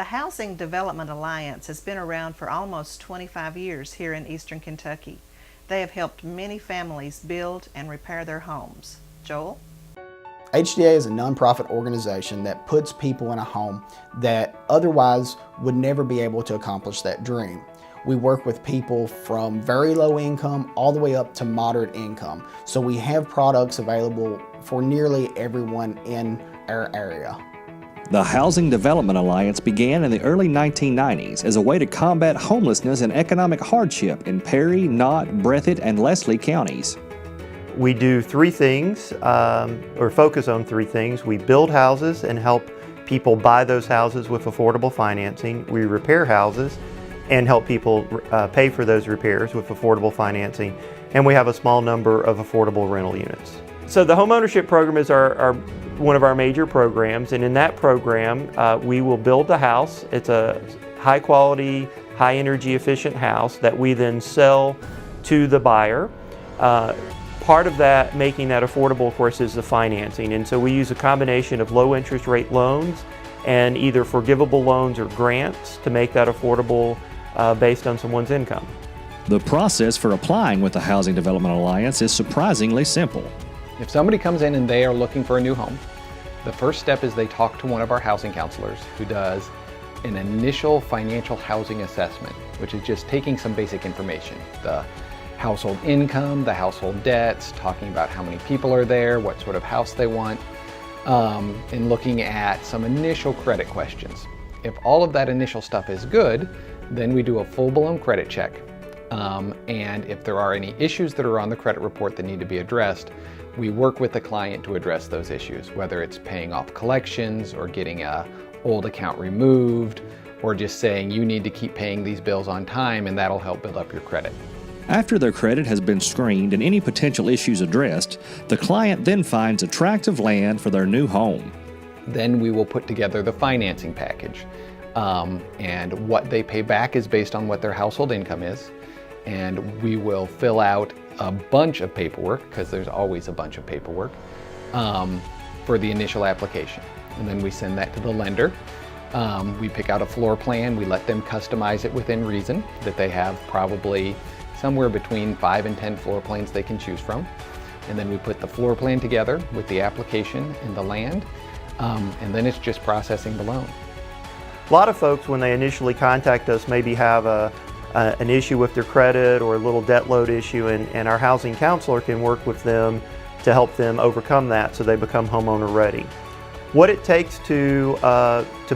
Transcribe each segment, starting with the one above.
The Housing Development Alliance has been around for almost 25 years here in Eastern Kentucky. They have helped many families build and repair their homes. Joel? HDA is a nonprofit organization that puts people in a home that otherwise would never be able to accomplish that dream. We work with people from very low income all the way up to moderate income. So we have products available for nearly everyone in our area. The Housing Development Alliance began in the early 1990s as a way to combat homelessness and economic hardship in Perry, Knott, Breathitt, and Leslie counties. We do three things, or focus on three things. We build houses and help people buy those houses with affordable financing. We repair houses and help people pay for those repairs with affordable financing. And we have a small number of affordable rental units. So the homeownership program is one of our major programs, and in that program we will build the house. It's a high quality, high energy efficient house that we then sell to the buyer. Part of that, making that affordable, of course, is the financing, and so we use a combination of low interest rate loans and either forgivable loans or grants to make that affordable based on someone's income. The process for applying with the Housing Development Alliance is surprisingly simple. If somebody comes in and they are looking for a new home, the first step is they talk to one of our housing counselors who does an initial financial housing assessment, which is just taking some basic information. The household income, the household debts, talking about how many people are there, what sort of house they want, and looking at some initial credit questions. If all of that initial stuff is good, then we do a full-blown credit check. And if there are any issues that are on the credit report that need to be addressed, we work with the client to address those issues, whether it's paying off collections or getting an old account removed, or just saying you need to keep paying these bills on time and that'll help build up your credit. After their credit has been screened and any potential issues addressed, the client then finds attractive land for their new home. Then we will put together the financing package. And what they pay back is based on what their household income is. And we will fill out a bunch of paperwork, because there's always a bunch of paperwork, for the initial application. And then we send that to the lender. We pick out a floor plan. We let them customize it within reason, that they have probably somewhere between 5 and 10 floor plans they can choose from. And then we put the floor plan together with the application and the land, and then it's just processing the loan. A lot of folks, when they initially contact us, maybe have an issue with their credit or a little debt load issue, and our housing counselor can work with them to help them overcome that so they become homeowner ready. What it takes to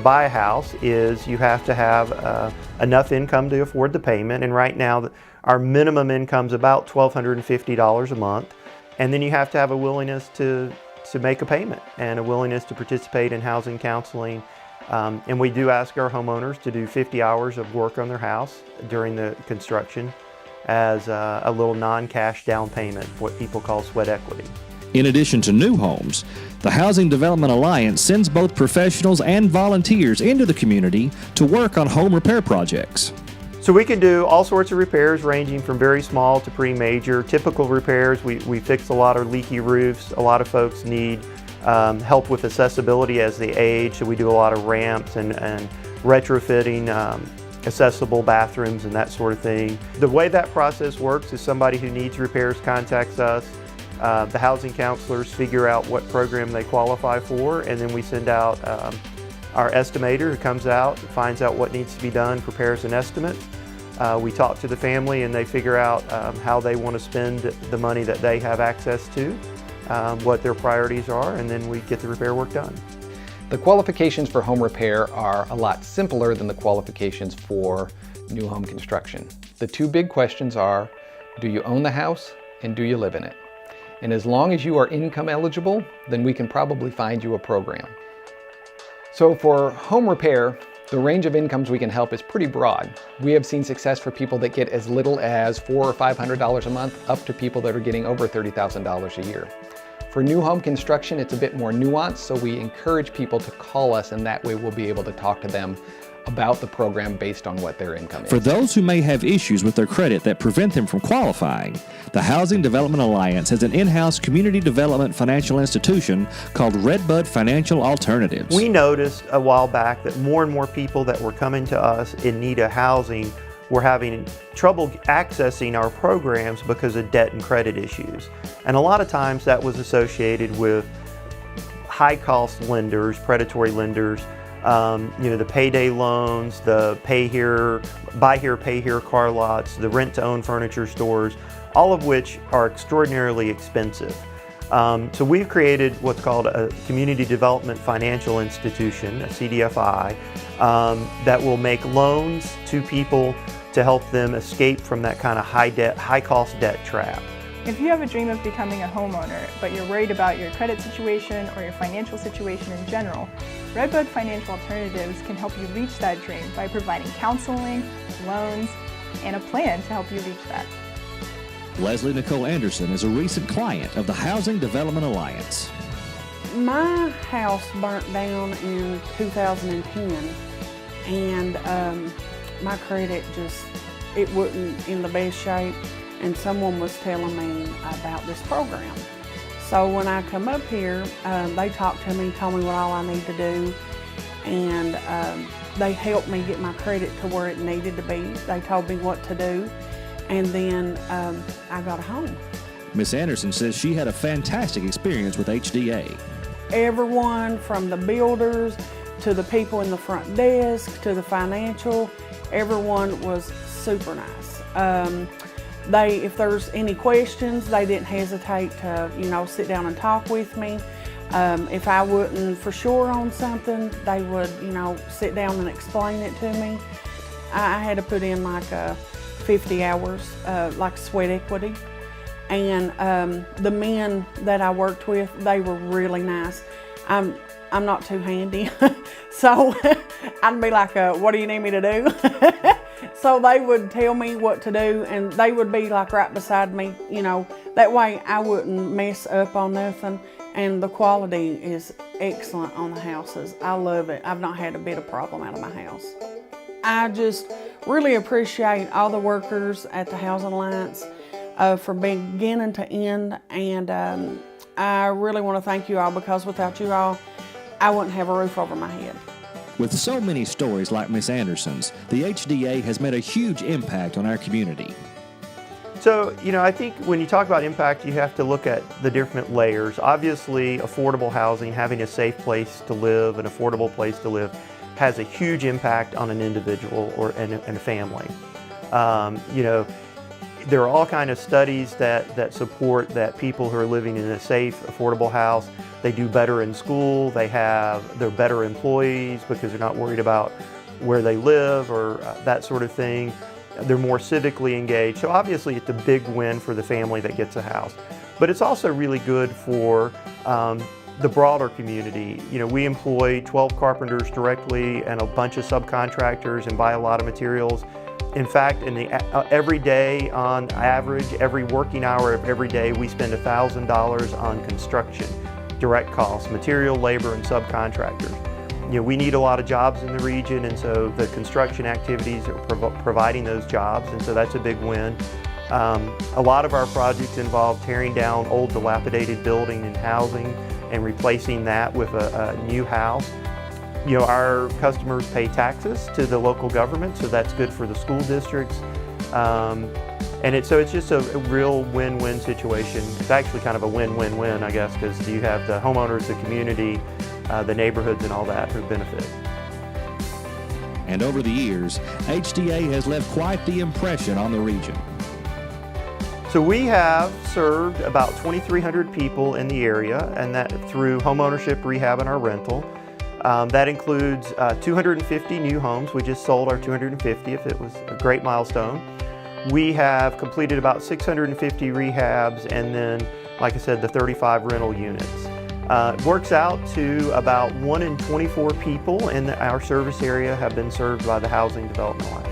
buy a house is you have to have enough income to afford the payment, and right now our minimum income is about $1,250 a month, and then you have to have a willingness to make a payment and a willingness to participate in housing counseling. And we do ask our homeowners to do 50 hours of work on their house during the construction as a little non-cash down payment, what people call sweat equity. In addition to new homes, the Housing Development Alliance sends both professionals and volunteers into the community to work on home repair projects. So we can do all sorts of repairs ranging from very small to pretty major. Typical repairs, we fix a lot of leaky roofs. A lot of folks need help with accessibility as they age, so we do a lot of ramps and retrofitting accessible bathrooms and that sort of thing. The way that process works is somebody who needs repairs contacts us. The housing counselors figure out what program they qualify for, and then we send out our estimator who comes out, finds out what needs to be done, prepares an estimate. We talk to the family and they figure out how they want to spend the money that they have access to, what their priorities are, and then we get the repair work done. The qualifications for home repair are a lot simpler than the qualifications for new home construction. The two big questions are, do you own the house and do you live in it? And as long as you are income eligible, then we can probably find you a program. So for home repair, the range of incomes we can help is pretty broad. We have seen success for people that get as little as $400 or $500 a month up to people that are getting over $30,000 a year. For new home construction, it's a bit more nuanced, so we encourage people to call us, and that way we'll be able to talk to them about the program based on what their income is. For those who may have issues with their credit that prevent them from qualifying, the Housing Development Alliance has an in-house community development financial institution called Redbud Financial Alternatives. We noticed a while back that more and more people that were coming to us in need of housing were having trouble accessing our programs because of debt and credit issues. And a lot of times that was associated with high-cost lenders, predatory lenders, the payday loans, the buy here, pay here car lots, the rent-to-own furniture stores, all of which are extraordinarily expensive. So we've created what's called a Community Development Financial Institution, a CDFI, that will make loans to people to help them escape from that kind of high-cost debt trap. If you have a dream of becoming a homeowner, but you're worried about your credit situation or your financial situation in general, Redbud Financial Alternatives can help you reach that dream by providing counseling, loans, and a plan to help you reach that. Leslie Nicole Anderson is a recent client of the Housing Development Alliance. My house burnt down in 2010, and my credit it wasn't in the best shape, and someone was telling me about this program. So when I come up here, they talked to me, told me what all I need to do, and they helped me get my credit to where it needed to be. They told me what to do, and then I got a home. Miss Anderson says she had a fantastic experience with HDA. Everyone from the builders to the people in the front desk to the financial, everyone was super nice. If there's any questions, they didn't hesitate to, sit down and talk with me. If I wasn't for sure on something, they would, sit down and explain it to me. I had to put in like 50 hours, like sweat equity. And the men that I worked with, they were really nice. I'm not too handy, so I'd be like, what do you need me to do? So they would tell me what to do, and they would be like right beside me, that way I wouldn't mess up on nothing. And the quality is excellent on the houses. I love it. I've not had a bit of problem out of my house. I just really appreciate all the workers at the Housing Alliance from beginning to end, and I really want to thank you all, because without you all, I wouldn't have a roof over my head. With so many stories like Miss Anderson's, the HDA has made a huge impact on our community. So, I think when you talk about impact, you have to look at the different layers. Obviously, affordable housing, having a safe place to live, an affordable place to live, has a huge impact on an individual and a family. There are all kinds of studies that support that people who are living in a safe, affordable house, they do better in school, they're better employees because they're not worried about where they live or that sort of thing. They're more civically engaged. So obviously it's a big win for the family that gets a house. But it's also really good for the broader community. We employ 12 carpenters directly and a bunch of subcontractors and buy a lot of materials. In fact, every day on average, every working hour of every day, we spend $1,000 on construction, direct costs, material, labor, and subcontractors. We need a lot of jobs in the region, and so the construction activities are providing those jobs, and so that's a big win. A lot of our projects involve tearing down old dilapidated building and housing and replacing that with a new house. Our customers pay taxes to the local government, so that's good for the school districts. So it's just a real win-win situation. It's actually kind of a win-win-win, I guess, because you have the homeowners, the community, the neighborhoods, and all that who benefit. And over the years, HDA has left quite the impression on the region. So we have served about 2,300 people in the area, and that through homeownership, rehab, and our rental. That includes 250 new homes. We just sold our 250th. It was a great milestone. We have completed about 650 rehabs, and then, like I said, the 35 rental units. It works out to about 1 in 24 people in our service area have been served by the Housing Development Alliance.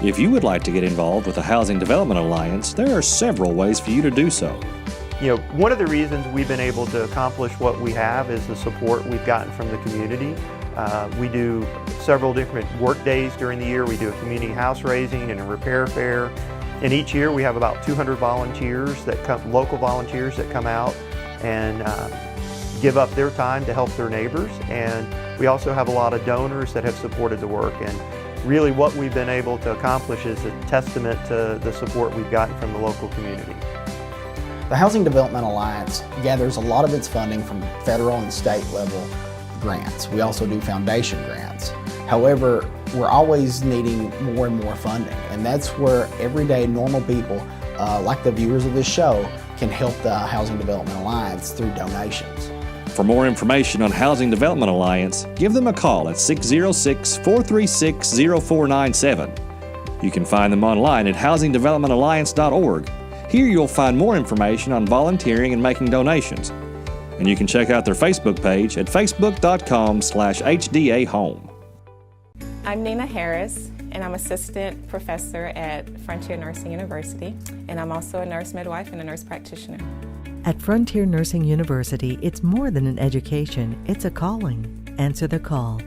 If you would like to get involved with the Housing Development Alliance, there are several ways for you to do so. One of the reasons we've been able to accomplish what we have is the support we've gotten from the community. We do several different work days during the year. We do a community house raising and a repair fair. And each year we have about 200 volunteers that come, local volunteers that come out and give up their time to help their neighbors. And we also have a lot of donors that have supported the work. And really what we've been able to accomplish is a testament to the support we've gotten from the local community. The Housing Development Alliance gathers a lot of its funding from federal and state level grants. We also do foundation grants. However, we're always needing more and more funding, and that's where everyday normal people, like the viewers of this show, can help the Housing Development Alliance through donations. For more information on Housing Development Alliance, give them a call at 606-436-0497. You can find them online at housingdevelopmentalliance.org. Here you'll find more information on volunteering and making donations. And you can check out their Facebook page at facebook.com/HDA Home. I'm Nina Harris, and I'm assistant professor at Frontier Nursing University, and I'm also a nurse midwife and a nurse practitioner. At Frontier Nursing University, it's more than an education, it's a calling. Answer the call.